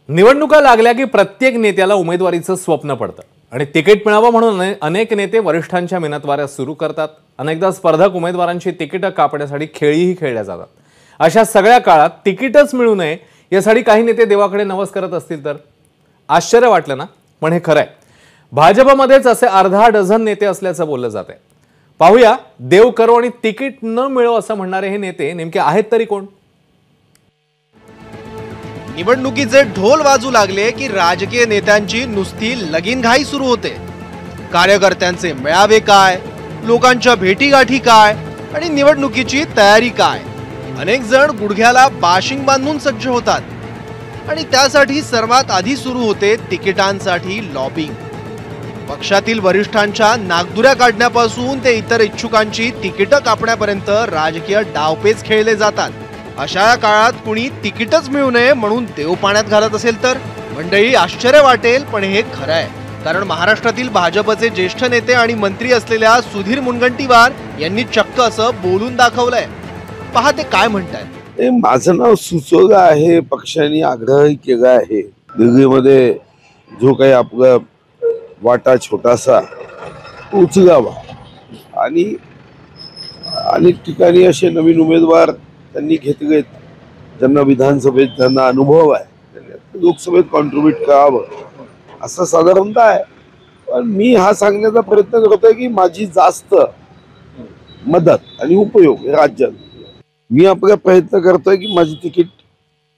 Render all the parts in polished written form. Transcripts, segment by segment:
निवडणुका लागल्या की प्रत्येक नेत्याला उमेदवारीचं स्वप्न पडतं आणि तिकीट मिळावं म्हणून अनेक नेते वरिष्ठांच्या मिन्नतवाऱ्या सुरू करतात। अनेकदा स्पर्धक उमेदवारांची तिकीटं कापण्यासाठी खेळीही खेळल्या जातात। अशा सगळ्या काळात तिकीटच मिळू नये यासाठी काही नेते देवाकडे नवस करत असतील तर आश्चर्य वाटलं ना, पण हे खरं आहे। भाजपमध्येच असे अर्धा डझन नेते असल्याचं बोललं जातंय। पाहूया देव करो आणि तिकीट न मिळो असं म्हणणारे हे नेते नेमके आहेत तरी कोण। निवडणुकीचे ढोल वाजू लागले की राजकीय नेत्यांची नुसती लगीनघाई सुरू होते। कार्यकर्त्यांचे मेळावे काय, लोकांच्या भेटीगाठी काय आणि निवडणुकीची तयारी काय, अनेक जण गुडघ्याला बाशिंग बांधून सज्ज होतात आणि त्यासाठी सर्वात आधी सुरू होते तिकिटांसाठी लॉबिंग। पक्षातील वरिष्ठांच्या नागदुऱ्या काढण्यापासून ते इतर इच्छुकांची तिकीटं कापण्यापर्यंत राजकीय डावपेच खेळले जातात। अशा या काळात कुणी तिकीटच मिळू नये म्हणून देव पाण्यात घालत असेल तर मंडळी आश्चर्य वाटेल, पण हे खरं आहे। कारण महाराष्ट्रातील भाजपचे ज्येष्ठ नेते आणि मंत्री असलेल्या सुधीर मुनगंटीवार यांनी चक्क असं बोलून दाखवलंय। पहा ते काय म्हणतात। माझं नाव सुचवलं आहे, पक्षाने आग्रह केला आहे। दिल्लीमध्ये जो काही आपला वाटा छोटासा उचलावा आणि अनेक ठिकाणी असे नवीन उमेदवार त्यांनी घेतलेत ज्यांना विधानसभेत त्यांना अनुभव आहे, त्यांनी लोकसभेत कॉन्ट्रीब्यूट करावं असं साधारणतः आहे। पण मी हा सांगण्याचा प्रयत्न करतोय की माझी जास्त मदत आणि उपयोग राज्यात मी आपला प्रयत्न करतोय की माझी तिकीट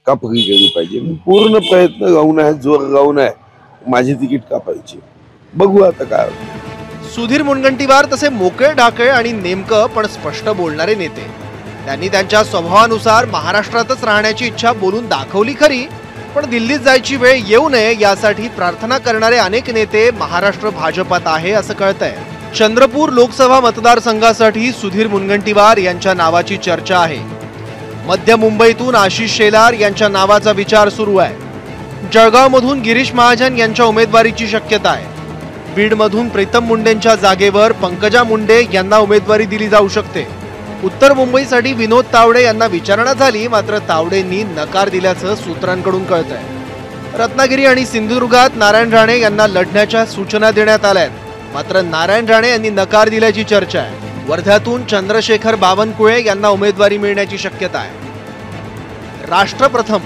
कापली गेली पाहिजे। मी पूर्ण प्रयत्न लावून आहे, जोर लावून आहे माझी तिकीट कापायची। बघू आता काय होतं। सुधीर मुनगंटीवार तसे मोकळे ढाकळे आणि नेमकं पण स्पष्ट बोलणारे नेते। त्यांनी त्यांच्या स्वभावानुसार महाराष्ट्रातच राहण्याची इच्छा बोलून दाखवली खरी, पण दिल्लीत जायची वेळ येऊ नये यासाठी प्रार्थना करणारे अनेक नेते महाराष्ट्र भाजपात आहे असं कळतंय। चंद्रपूर लोकसभा मतदारसंघासाठी सुधीर मुनगंटीवार यांच्या नावाची चर्चा आहे। मध्य मुंबईतून आशिष शेलार यांच्या नावाचा विचार सुरू आहे। जळगावमधून गिरीश महाजन यांच्या उमेदवारीची शक्यता आहे। बीडमधून प्रीतम मुंडेंच्या जागेवर पंकजा मुंडे यांना उमेदवारी दिली जाऊ शकते। उत्तर मुंबईसाठी विनोद तावडे यांना विचारणा झाली, मात्र तावडेंनी नकार दिल्याचं सूत्रांकडून कळतंय। रत्नागिरी आणि सिंधुदुर्गात नारायण राणे यांना लढण्याच्या सूचना देण्यात आल्यात, मात्र नारायण राणे यांनी नकार दिल्याची चर्चा आहे। वर्ध्यातून चंद्रशेखर बावनकुळे यांना उमेदवारी मिळण्याची शक्यता आहे। राष्ट्र प्रथम,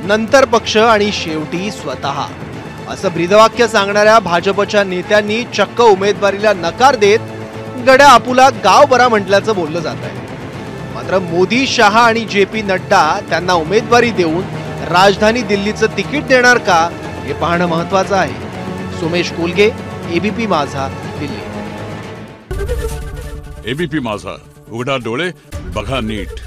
नंतर पक्ष आणि शेवटी स्वतः असं ब्रीदवाक्य सांगणाऱ्या भाजपच्या नेत्यांनी चक्क उमेदवारीला नकार देत गड्या आपुला गाव बरा म्हटल्याचं बोललं जात आहे। मात्र मोदी, शहा आणि JP नड्डा त्यांना उमेदवारी देऊन राजधानी दिल्लीचं तिकीट देणार का हे पाहणं महत्त्वाचं आहे। सुमेश कोलगे, ABP माझा, दिल्ली। ABP माझा, उघडा डोळे बघा नीट।